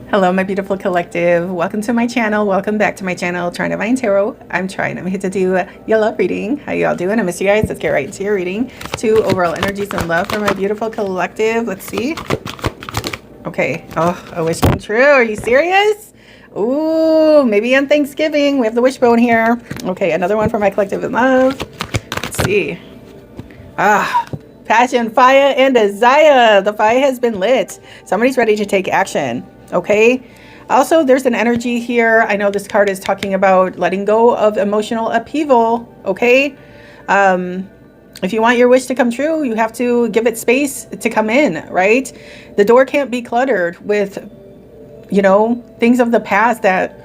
Hello, my beautiful collective. Welcome to my channel. Welcome back to my channel, Trine Divine Tarot. I'm Trine. I'm here to do your love reading. How y'all doing? I miss you guys. Let's get right into your reading. 2 overall energies and love for my beautiful collective. Let's see. Okay. Oh, a wish come true. Are you serious? Ooh, maybe on Thanksgiving. We have the wishbone here. Okay, another one for my collective in love. Let's see. Passion, fire, and desire. The fire has been lit. Somebody's ready to take action. Okay. Also, there's an energy here. I know this card is talking about letting go of emotional upheaval. Okay. If you want your wish to come true, you have to give it space to come in, right? The door can't be cluttered with, you know, things of the past that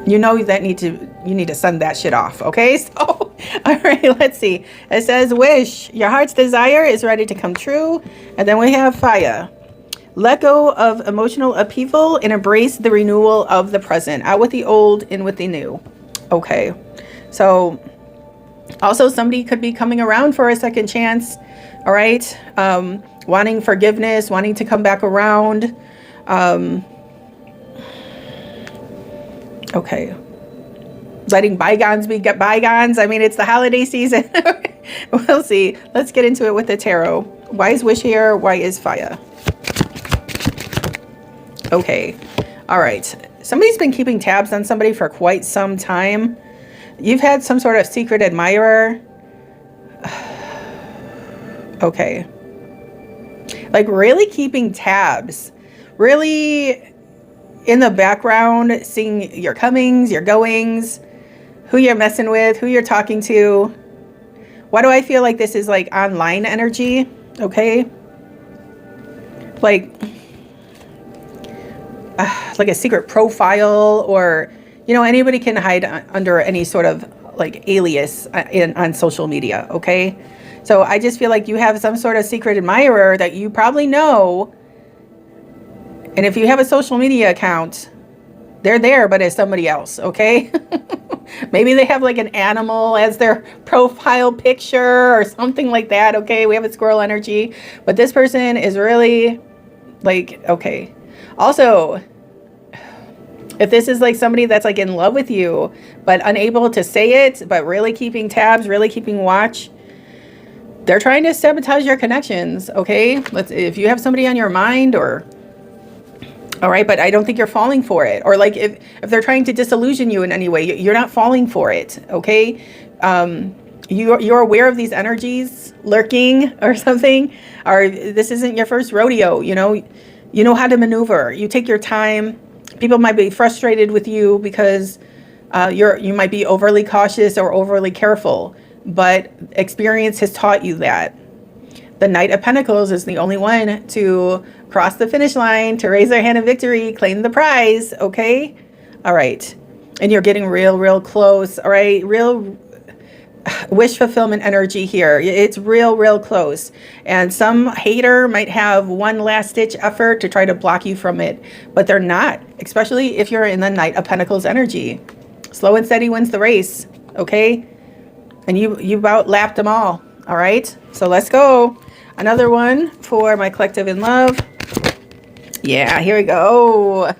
you need to send that shit off. Okay. So, all right, let's see. It says wish, your heart's desire is ready to come true. And then we have fire. Let go of emotional upheaval and embrace the renewal of the present. Out with the old, in with the new. Okay. So also somebody could be coming around for a second chance. All right. Wanting forgiveness, wanting to come back around. Okay. Letting bygones be bygones. I mean, it's the holiday season. We'll see. Let's get into it with the tarot. Why is wish here? Why is fire? Okay. All right. Somebody's been keeping tabs on somebody for quite some time. You've had some sort of secret admirer. Okay. Like really keeping tabs. Really in the background, seeing your comings, your goings, who you're messing with, who you're talking to. Why do I feel like this is like online energy? Okay. Like a secret profile, or, you know, anybody can hide under any sort of like alias on social media. Okay. So I just feel like you have some sort of secret admirer that you probably know. And if you have a social media account, they're there, but as somebody else. Okay. Maybe they have like an animal as their profile picture or something like that. Okay. We have a squirrel energy, but this person is really like, okay. Also, if this is like somebody that's like in love with you, but unable to say it, but really keeping tabs, really keeping watch, they're trying to sabotage your connections. Okay. If you have somebody on your mind, or, all right, but I don't think you're falling for it. Or like if they're trying to disillusion you in any way, you're not falling for it. Okay. You're aware of these energies lurking or something, or this isn't your first rodeo. You know how to maneuver. You take your time. People might be frustrated with you because you might be overly cautious or overly careful, but experience has taught you that. The Knight of Pentacles is the only one to cross the finish line, to raise their hand in victory, claim the prize. Okay. All right. And you're getting real close. All right. Real wish fulfillment energy here. It's real close. And some hater might have one last ditch effort to try to block you from it, but they're not, especially if you're in the Knight of Pentacles energy. Slow and steady wins the race. Okay. And you about lapped them all. All right. So let's go. Another one for my collective in love. Yeah, here we go.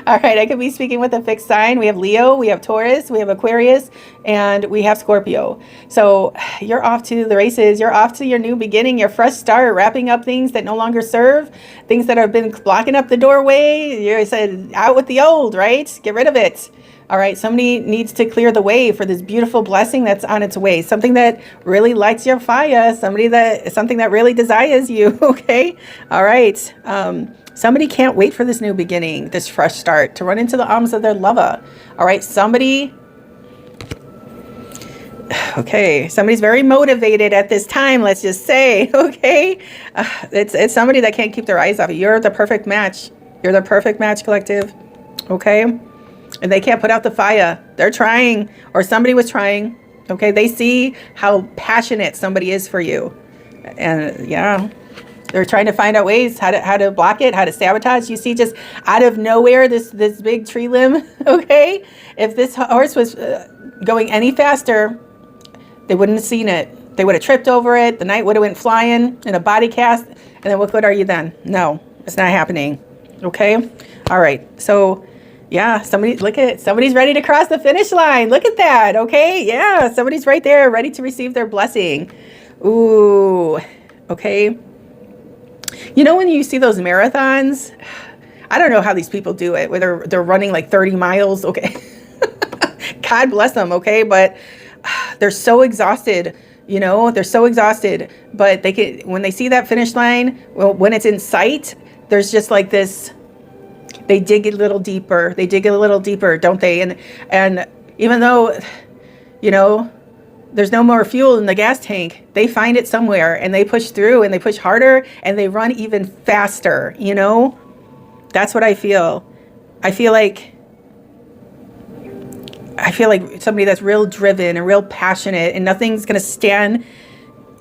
All right, I could be speaking with a fixed sign. We have Leo, we have Taurus, we have Aquarius, and we have Scorpio. So you're off to the races. You're off to your new beginning, your fresh start, wrapping up things that no longer serve, things that have been blocking up the doorway. You said out with the old, right? Get rid of it. All right, somebody needs to clear the way for this beautiful blessing that's on its way. Something that really lights your fire. Something that really desires you. Okay. All right. Somebody can't wait for this new beginning, this fresh start, to run into the arms of their lover. All right. Somebody's very motivated at this time. Let's just say, okay. It's somebody that can't keep their eyes off you. You're the perfect match. You're the perfect match, collective. Okay. And they can't put out the fire. They're trying, or somebody was trying. Okay. They see how passionate somebody is for you. And yeah, they're trying to find out ways how to block it, how to sabotage. You see, just out of nowhere, this big tree limb. Okay. If this horse was going any faster, they wouldn't have seen it. They would have tripped over it. The knight would have went flying in a body cast. And then what good are you then? No. It's not happening. Okay. All right. So yeah, somebody's ready to cross the finish line. Look at that. Okay. Yeah. Somebody's right there ready to receive their blessing. Ooh. Okay. You know, when you see those marathons, I don't know how these people do it, where they're running like 30 miles. Okay. God bless them. Okay. But they're so exhausted. You know, they're so exhausted, but when they see that finish line, well, when it's in sight, there's just like this, they dig a little deeper. They dig a little deeper, don't they? And even though, you know, there's no more fuel in the gas tank, they find it somewhere and they push through and they push harder and they run even faster, you know? That's what I feel. I feel like somebody that's real driven and real passionate, and nothing's going to stand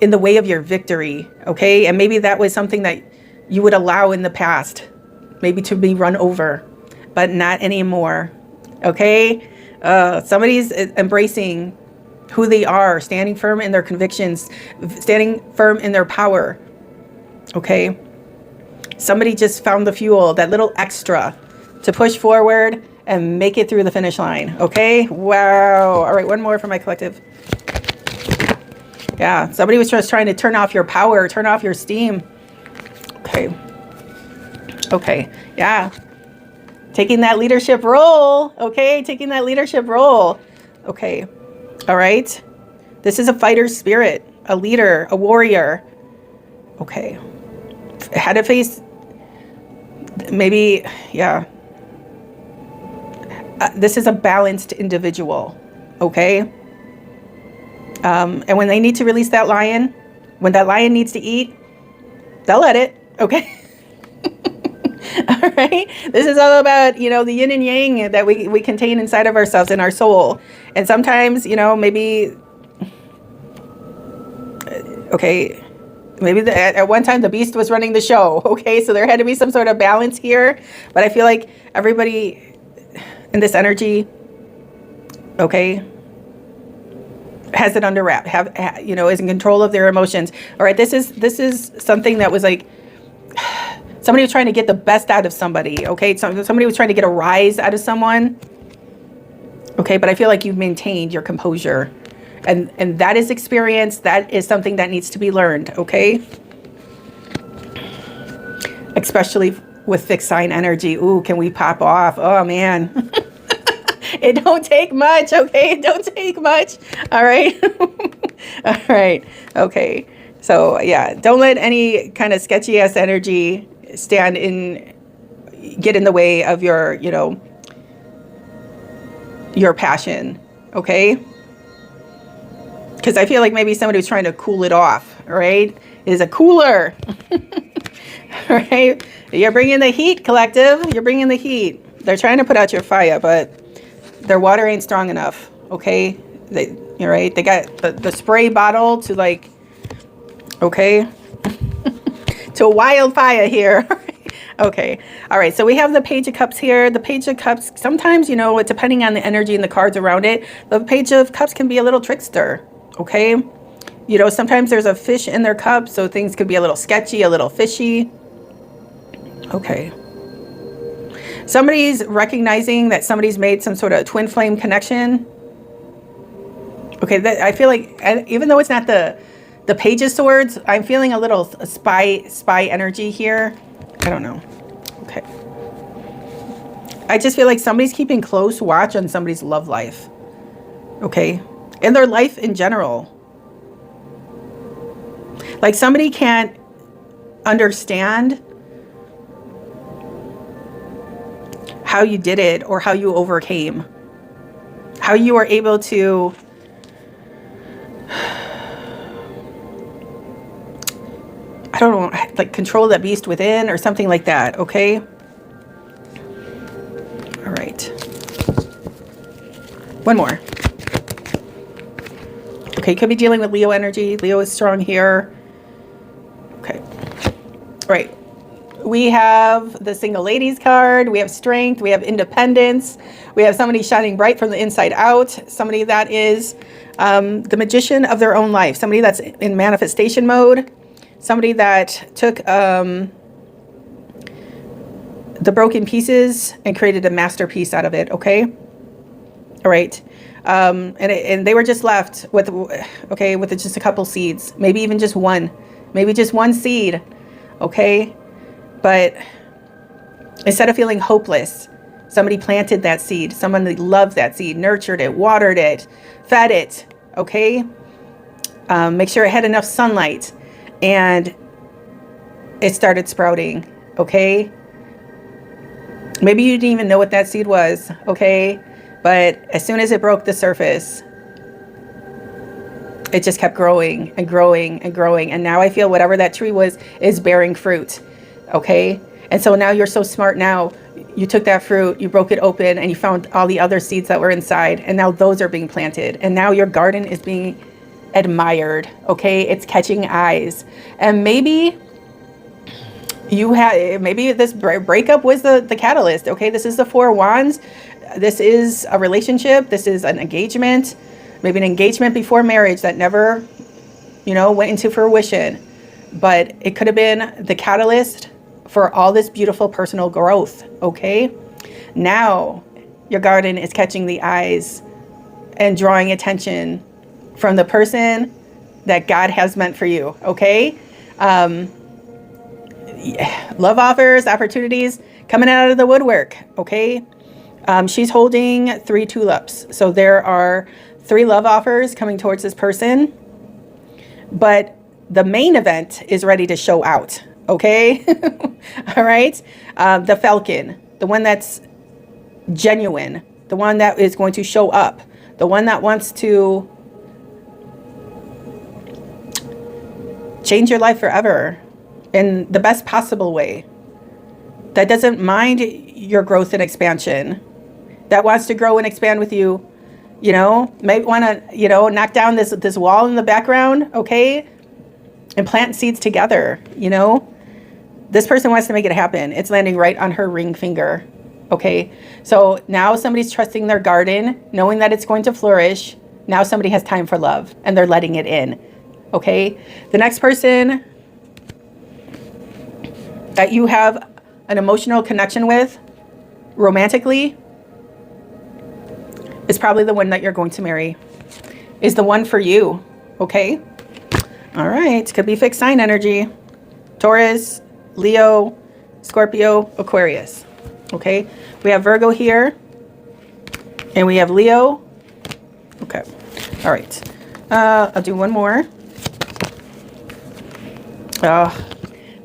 in the way of your victory. Okay. And maybe that was something that you would allow in the past, maybe to be run over, but not anymore. Okay. Somebody's embracing who they are, standing firm in their convictions, standing firm in their power. Okay. Somebody just found the fuel, that little extra to push forward and make it through the finish line. Okay. Wow. All right. One more for my collective. Yeah. Somebody was just trying to turn off your power, turn off your steam. Okay. Okay. Yeah. Taking that leadership role. Okay. Taking that leadership role. Okay. All right. This is a fighter's spirit, a leader, a warrior. Okay. Had to face maybe, yeah. This is a balanced individual, okay? And when they need to release that lion, when that lion needs to eat, they'll let it, okay? All right? This is all about, you know, the yin and yang that we contain inside of ourselves in our soul. And sometimes, you know, maybe, okay, maybe at one time the beast was running the show, okay? So there had to be some sort of balance here. But I feel like everybody in this energy, okay, has it under wrap, you know, is in control of their emotions. All right, this is something that was like, somebody was trying to get the best out of somebody, okay? Somebody was trying to get a rise out of someone, okay? But I feel like you've maintained your composure. And that is experience. That is something that needs to be learned, okay? Especially with fixed sign energy. Ooh, can we pop off? Oh, man. It don't take much, okay? It don't take much. All right. All right. Okay. So, yeah, don't let any kind of sketchy ass energy get in the way of your, you know, your passion, okay? Because I feel like maybe somebody was trying to cool it off, right? It is a cooler. All right? You're bringing the heat, collective. You're bringing the heat. They're trying to put out your fire, but their water ain't strong enough, okay? You're right. They got the spray bottle to like, okay? To a wildfire here. Okay. All right. So we have the Page of Cups here. The Page of Cups, sometimes, you know, depending on the energy and the cards around it, the Page of Cups can be a little trickster, okay? You know, sometimes there's a fish in their cup, so things could be a little sketchy, a little fishy. Okay. Somebody's recognizing that somebody's made some sort of twin flame connection. Okay, I feel like, even though it's not the Page of Swords, I'm feeling a little spy energy here. I don't know. Okay. I just feel like somebody's keeping close watch on somebody's love life. Okay. And their life in general. Like somebody can't understand how you did it or how you overcame. How you were able to I don't know, like control that beast within or something like that, okay? All right. One more. Okay, could be dealing with Leo energy. Leo is strong here. Okay. All right. We have the Single Ladies card. We have strength. We have independence. We have somebody shining bright from the inside out. Somebody that is the magician of their own life. Somebody that's in manifestation mode. Somebody that took the broken pieces and created a masterpiece out of it. Okay. All right. And they were just left with, okay, with just a couple seeds, maybe even just one, maybe just one seed. Okay. But instead of feeling hopeless, somebody planted that seed. Someone loved that seed, nurtured it, watered it, fed it. Okay. Make sure it had enough sunlight, and it started sprouting. Okay. Maybe you didn't even know what that seed was. Okay. But as soon as it broke the surface, it just kept growing and growing and growing. And now I feel whatever that tree was is bearing fruit. Okay. And so now you're so smart. Now you took that fruit, you broke it open, and you found all the other seeds that were inside. And now those are being planted. And now your garden is being admired. Okay. It's catching eyes. And maybe maybe this breakup was the catalyst. Okay. This is the 4 of Wands. This is a relationship. This is an engagement, maybe an engagement before marriage that never, went into fruition. But it could have been the catalyst for all this beautiful personal growth. Okay. Now your garden is catching the eyes and drawing attention from the person that God has meant for you. Okay. Love offers, opportunities coming out of the woodwork. Okay. She's holding 3 tulips. So there are 3 love offers coming towards this person. But the main event is ready to show out. Okay. All right. The falcon, the one that's genuine, the one that is going to show up, the one that wants to change your life forever in the best possible way, that doesn't mind your growth and expansion, that wants to grow and expand with you, might want to, knock down this wall in the background, okay, and plant seeds together. This person wants to make it happen. It's landing right on her ring finger, okay? So now somebody's trusting their garden, knowing that it's going to flourish. Now somebody has time for love, and they're letting it in, okay? The next person that you have an emotional connection with romantically is probably the one that you're going to marry, is the one for you. Okay. All right. Could be fixed sign energy. Taurus, Leo, Scorpio, Aquarius. Okay. We have Virgo here and we have Leo. Okay. All right. I'll do one more. Oh,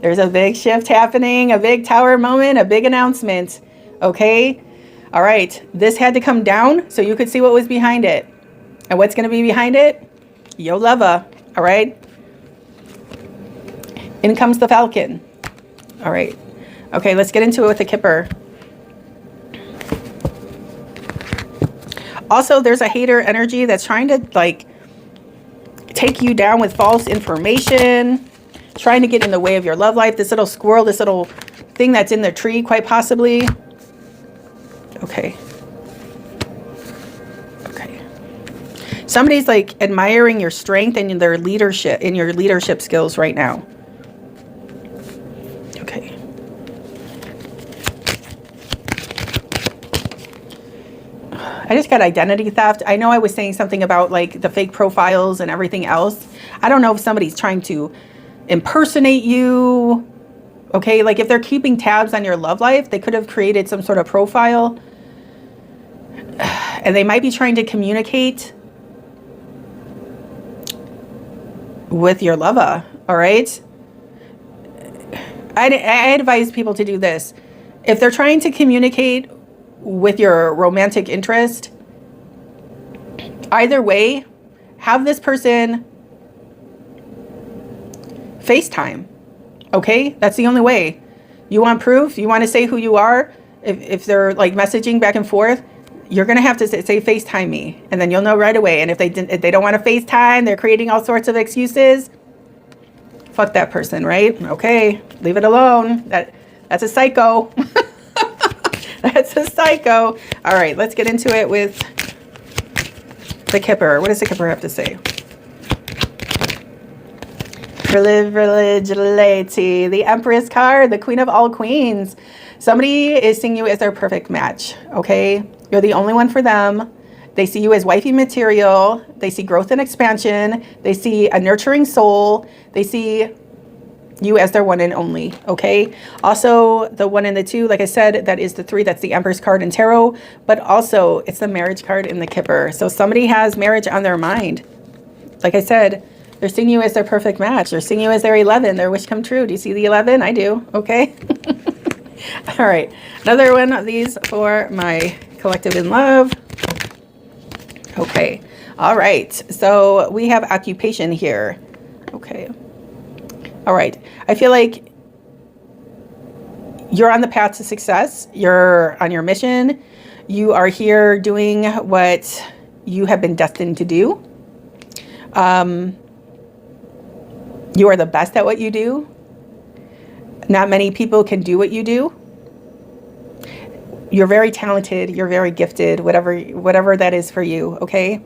there's a big shift happening, a big tower moment, a big announcement. Okay. All right. This had to come down so you could see what was behind it. And what's going to be behind it? Your lover. All right. In comes the falcon. All right. Okay. Let's get into it with the Kipper. Also, there's a hater energy that's trying to take you down with false information, trying to get in the way of your love life. This little squirrel, this little thing that's in the tree, quite possibly. Okay. Okay. Somebody's admiring your strength and their leadership, in your leadership skills right now. Okay. I just got identity theft. I know I was saying something about the fake profiles and everything else. I don't know if somebody's trying to impersonate you. Okay, if they're keeping tabs on your love life, they could have created some sort of profile, and they might be trying to communicate with your lover. All right. I advise people to do this. If they're trying to communicate with your romantic interest, either way, have this person FaceTime. Okay, that's the only way. You want proof? You want to say who you are? If they're messaging back and forth, you're gonna have to say FaceTime me, and then you'll know right away. And if they don't want to FaceTime, they're creating all sorts of excuses. Fuck that person, right? Okay, leave it alone. That's a psycho. That's a psycho. All right, let's get into it with the Kipper. What does the Kipper have to say? Lady, the Empress card, the Queen of all queens. Somebody is seeing you as their perfect match, okay? You're the only one for them. They see you as wifey material. They see growth and expansion. They see a nurturing soul. They see you as their one and only, okay? Also, the 1 and the 2, like I said, that is the 3. That's the Empress card in tarot. But also, it's the marriage card in the Kipper. So somebody has marriage on their mind. Like I said, they're seeing you as their perfect match. They're seeing you as their 11, their wish come true. Do you see the 11? I do, okay? All right, another one of these for my collective in love. Okay, all right, so we have occupation here. Okay, all right, I feel like you're on the path to success. You're on your mission. You are here doing what you have been destined to do. You are the best at what you do. Not many people can do what you do. You're very talented. You're very gifted, whatever that is for you, okay?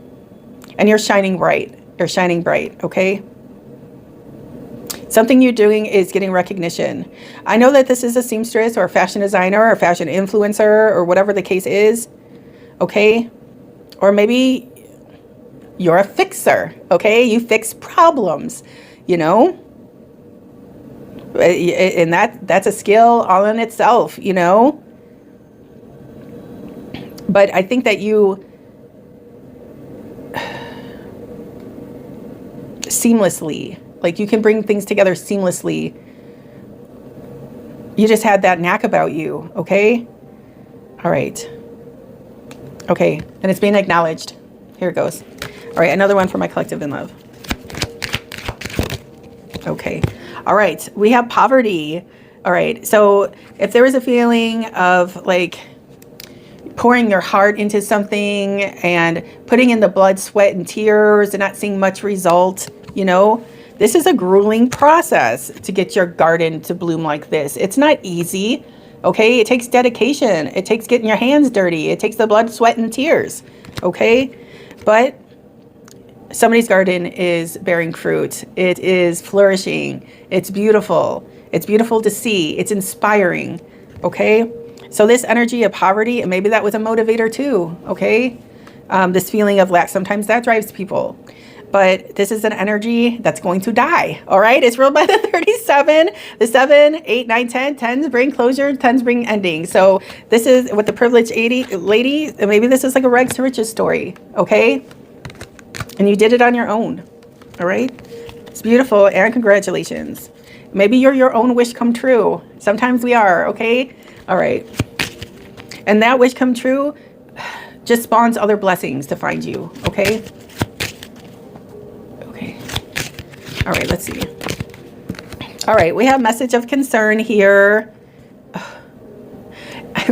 And you're shining bright. You're shining bright, okay? Something you're doing is getting recognition. I know that this is a seamstress or a fashion designer or a fashion influencer or whatever the case is, okay? Or maybe you're a fixer, okay? You fix problems, you know? And that's a skill all in itself, you know? But I think that you seamlessly, like you can bring things together seamlessly. You just had that knack about you, okay? All right. Okay, and it's being acknowledged. Here it goes. All right, another one for my collective in love. Okay. All right, we have poverty. All right, so if there was a feeling of like pouring your heart into something and putting in the blood, sweat, and tears and not seeing much result, you know, this is a grueling process to get your garden to bloom like this. It's not easy, okay? It takes dedication. It takes getting your hands dirty. It takes the blood, sweat, and tears, okay? But somebody's garden is bearing fruit. It is flourishing. It's beautiful. It's beautiful to see. It's inspiring, okay? So this energy of poverty, and maybe that was a motivator too, okay? This feeling of lack, sometimes that drives people. But this is an energy that's going to die, all right? It's ruled by the 37, the 7, 8, 9, 10. 10s bring closure, 10s bring ending. So this is with the privileged lady, maybe this is like a rags to riches story, okay? And you did it on your own, all right? It's beautiful, and congratulations. Maybe you're your own wish come true. Sometimes we are, okay? All right. And that wish come true just spawns other blessings to find you, okay? Okay. All right, let's see. All right, we have message of concern here.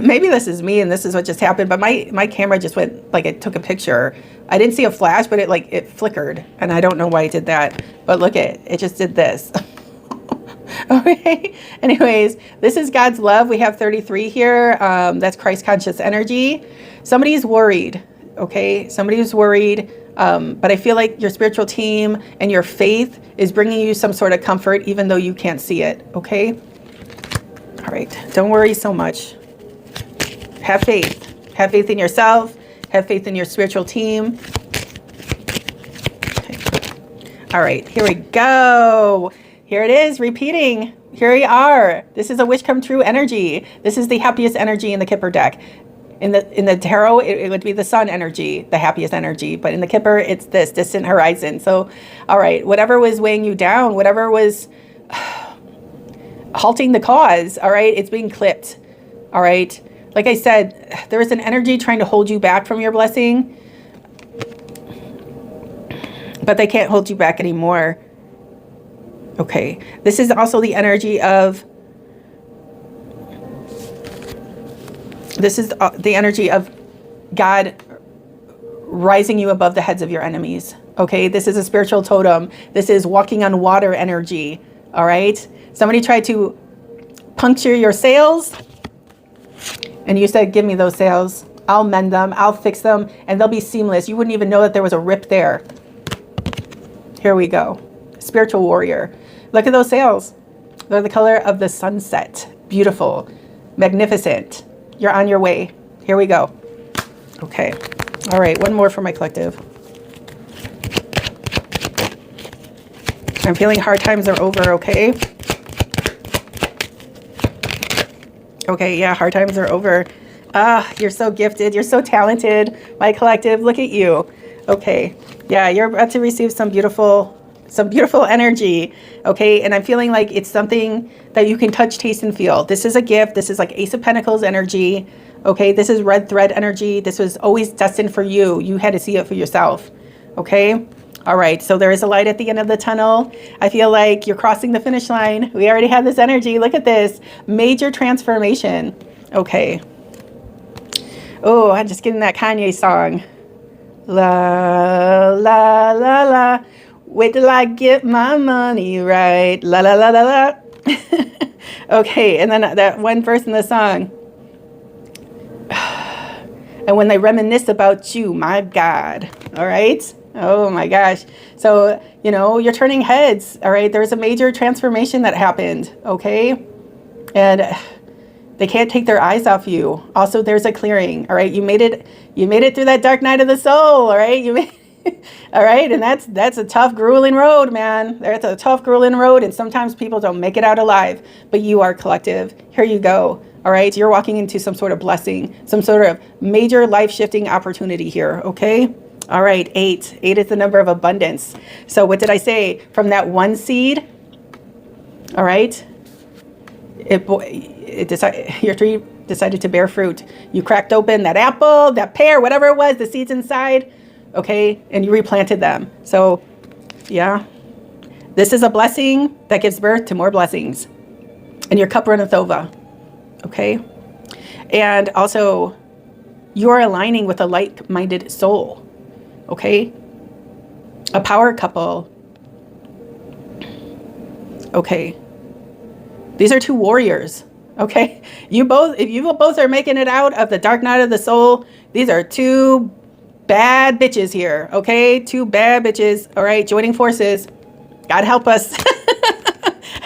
Maybe this is me and this is what just happened, but my camera just went, like it took a picture. I didn't see a flash, but it flickered, and I don't know why it did that. But look it just did this. Okay, anyways, this is God's love. We have 33 here. That's Christ conscious energy. Somebody's worried, okay? Somebody's worried, but I feel like your spiritual team and your faith is bringing you some sort of comfort, even though you can't see it, okay? All right, don't worry so much. Have faith. Have faith in yourself. Have faith in your spiritual team. Okay. All right, here we go. Here it is, repeating. Here we are. This is a wish come true energy. This is the happiest energy in the Kipper deck. In the tarot, it would be the sun energy, the happiest energy. But in the Kipper, it's this distant horizon. So, all right, whatever was weighing you down, whatever was halting the cause, all right, it's being clipped. All right. Like I said, there is an energy trying to hold you back from your blessing. But they can't hold you back anymore. Okay, this is also the energy of, God rising you above the heads of your enemies. Okay, this is a spiritual totem. This is walking on water energy. All right, somebody tried to puncture your sails, and you said, give me those sails. I'll mend them, I'll fix them, and they'll be seamless. You wouldn't even know that there was a rip there. Here we go. Spiritual warrior. Look at those sails. They're the color of the sunset. Beautiful, magnificent. You're on your way. Here we go. Okay. All right. One more for my collective. I'm feeling hard times are over. Okay. Okay. Yeah. Hard times are over. Ah, you're so gifted. You're so talented. My collective. Look at you. Okay. Yeah. You're about to receive some beautiful energy. Okay. And I'm feeling like it's something that you can touch, taste, and feel. This is a gift. This is like Ace of Pentacles energy. Okay. This is red thread energy. This was always destined for you. You had to see it for yourself. Okay. All right. So there is a light at the end of the tunnel. I feel like you're crossing the finish line. We already have this energy. Look at this major transformation. Okay. Oh, I'm just getting that Kanye song. La, la, la, la. Wait till I get my money right. La, la, la, la, la. Okay, and then that one verse in the song. And when they reminisce about you, my God. All right? Oh, my gosh. So, you know, you're turning heads. All right? There's a major transformation that happened. Okay? And they can't take their eyes off you. Also, there's a clearing. All right? You made it through that dark night of the soul. All right? All right, and that's a tough, grueling road, man. That's a tough, grueling road, and sometimes people don't make it out alive, but you are collective. Here you go. All right, you're walking into some sort of blessing, some sort of major life-shifting opportunity here, okay? All right, 8. 8 is the number of abundance. So what did I say? From that one seed, all right, your tree decided to bear fruit. You cracked open that apple, that pear, whatever it was, the seeds inside, okay, and you replanted them. So, yeah, this is a blessing that gives birth to more blessings. And your cup runneth over, okay? And also, you're aligning with a like-minded soul, okay? A power couple, okay? These are two warriors, okay? If you both are making it out of the dark night of the soul, these are two bad bitches here, okay? Two bad bitches, all right? Joining forces. God help us.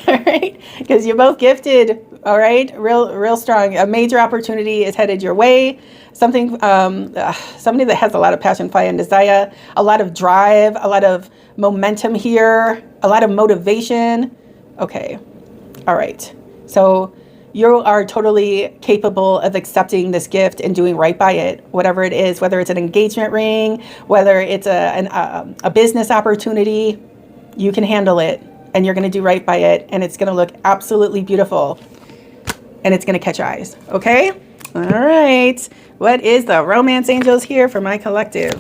All right? Because you're both gifted, all right? Real strong. A major opportunity is headed your way. Somebody that has a lot of passion, fire, and desire, a lot of drive, a lot of momentum here, a lot of motivation. Okay. All right. So you are totally capable of accepting this gift and doing right by it, whatever it is, whether it's an engagement ring, whether it's a business opportunity, you can handle it and you're going to do right by it. And it's going to look absolutely beautiful and it's going to catch eyes. Okay. All right. What is the romance angels here for my collective?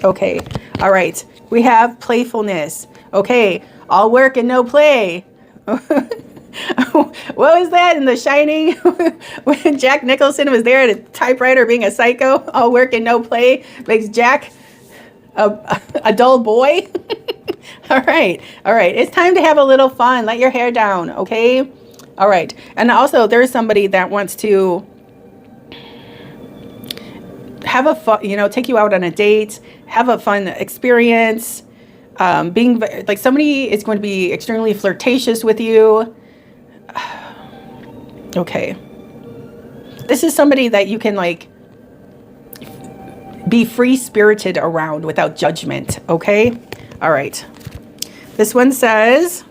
Okay. All right. We have playfulness. Okay. All work and no play. What was that in The Shining when Jack Nicholson was there at a typewriter being a psycho? All work and no play makes Jack a dull boy. All right. It's time to have a little fun. Let your hair down. Okay. All right. And also there's somebody that wants to have a fun, take you out on a date, have a fun experience. Being like somebody is going to be extremely flirtatious with you. Okay. This is somebody that you can like be free-spirited around without judgment. Okay. All right. This one says,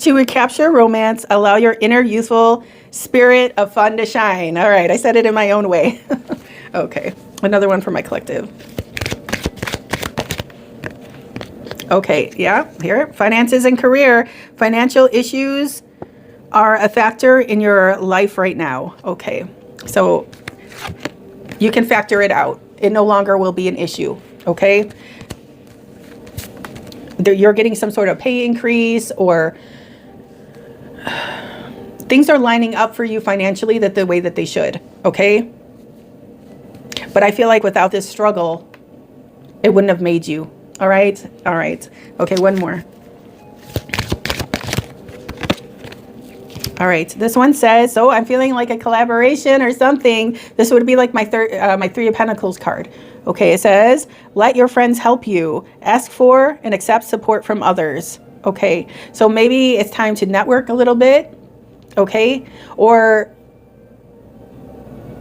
to recapture romance, allow your inner youthful spirit of fun to shine. All right. I said it in my own way. Okay. Another one for my collective. Okay, yeah, here, finances and career. Financial issues are a factor in your life right now. Okay, so you can factor it out. It no longer will be an issue, okay? You're getting some sort of pay increase or things are lining up for you financially the way that they should, okay? But I feel like without this struggle, it wouldn't have made you. All right. Okay, one more. All right, this one says, so I'm feeling like a collaboration or something. This would be like my Three of Pentacles card. Okay, it says, let your friends help you. Ask for and accept support from others. Okay, so maybe it's time to network a little bit. Okay, or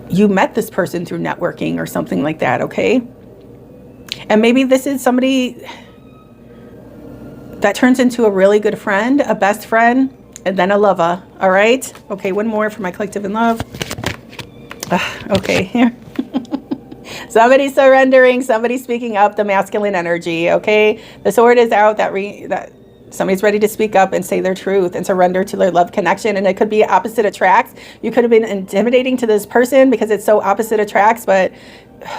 you met this person through networking or something like that. Okay, and maybe this is somebody that turns into a really good friend, a best friend, and then a lover. All right. Okay, one more for my collective in love. Okay, here. Somebody surrendering, somebody speaking up, the masculine energy. Okay, the sword is out. That somebody's ready to speak up and say their truth and surrender to their love connection. And it could be opposite attracts. You could have been intimidating to this person because it's so opposite attracts, but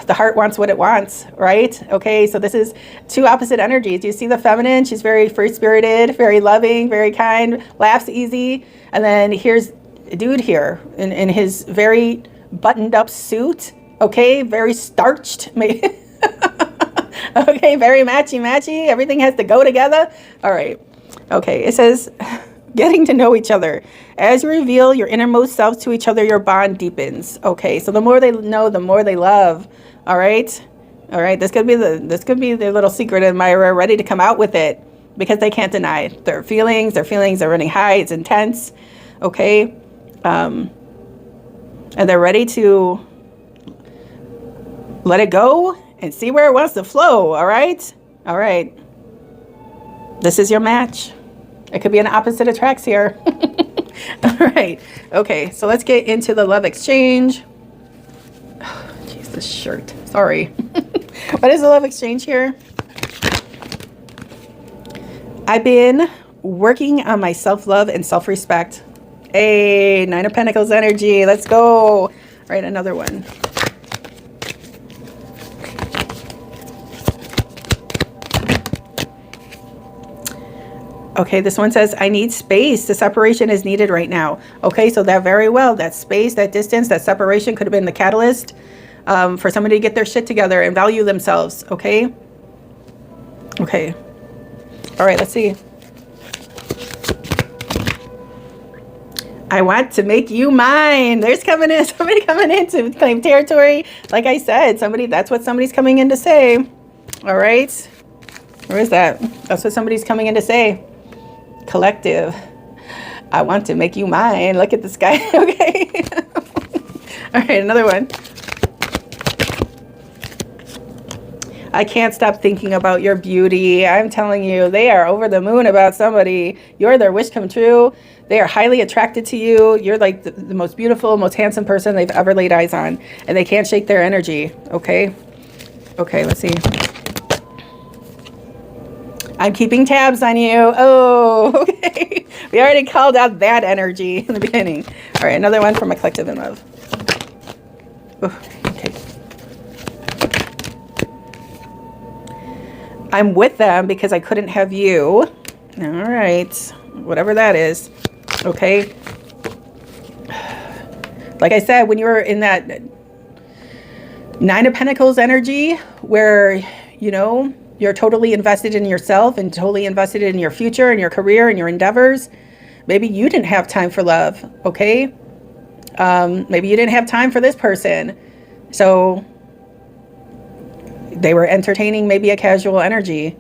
the heart wants what it wants, right? Okay, so this is two opposite energies. You see the feminine, she's very free-spirited, very loving, very kind, laughs easy. And then here's a dude here in his very buttoned up suit, okay, very starched. Okay, very matchy-matchy. Everything has to go together. All right. Okay, it says, getting to know each other. As you reveal your innermost selves to each other, your bond deepens. Okay, so the more they know, the more they love. All right. All right, this could be their little secret admirer ready to come out with it because they can't deny their feelings. Their feelings are running high. It's intense. Okay. And they're ready to let it go and see where it wants to flow. All right. All right. This is your match. It could be an opposite attracts here. All right. Okay. So let's get into the love exchange. Oh, jeez, this shirt. Sorry. What is the love exchange here? I've been working on my self-love and self-respect. Hey, Nine of Pentacles energy. Let's go. All right. Another one. Okay, this one says, I need space. The separation is needed right now. Okay, so that very well, that space, that distance, that separation could have been the catalyst for somebody to get their shit together and value themselves. Okay. Okay. All right, let's see. I want to make you mine. There's somebody coming in to claim territory. Like I said, that's what somebody's coming in to say. All right. Where is that? That's what somebody's coming in to say. Collective. I want to make you mine. Look at this guy. Okay. All right, another one. I can't stop thinking about your beauty. I'm telling you, they are over the moon about somebody. You're their wish come true. They are highly attracted to you. You're like the most beautiful, most handsome person they've ever laid eyes on. And they can't shake their energy. Okay. Okay, let's see. I'm keeping tabs on you. Oh, okay. We already called out that energy in the beginning. All right, another one from a collective in love. Oh, okay. I'm with them because I couldn't have you. All right. Whatever that is. Okay. Like I said, when you're in that Nine of Pentacles energy where, you know, you're totally invested in yourself and totally invested in your future and your career and your endeavors. Maybe you didn't have time for love, okay? Maybe you didn't have time for this person. So they were entertaining maybe a casual energy,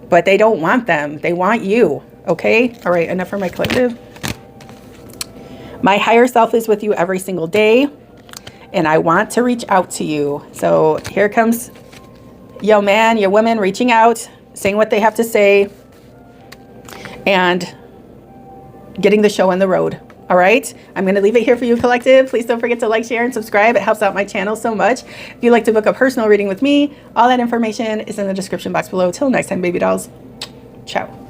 but they don't want them. They want you, okay? All right, enough for my collective. My higher self is with you every single day, and I want to reach out to you. So here comes your man, your woman reaching out, saying what they have to say, and getting the show on the road. All right, I'm going to leave it here for you, collective. Please don't forget to like, share, and subscribe. It helps out my channel so much. If you'd like to book a personal reading with me, all that information is in the description box below. Till next time, baby dolls. Ciao.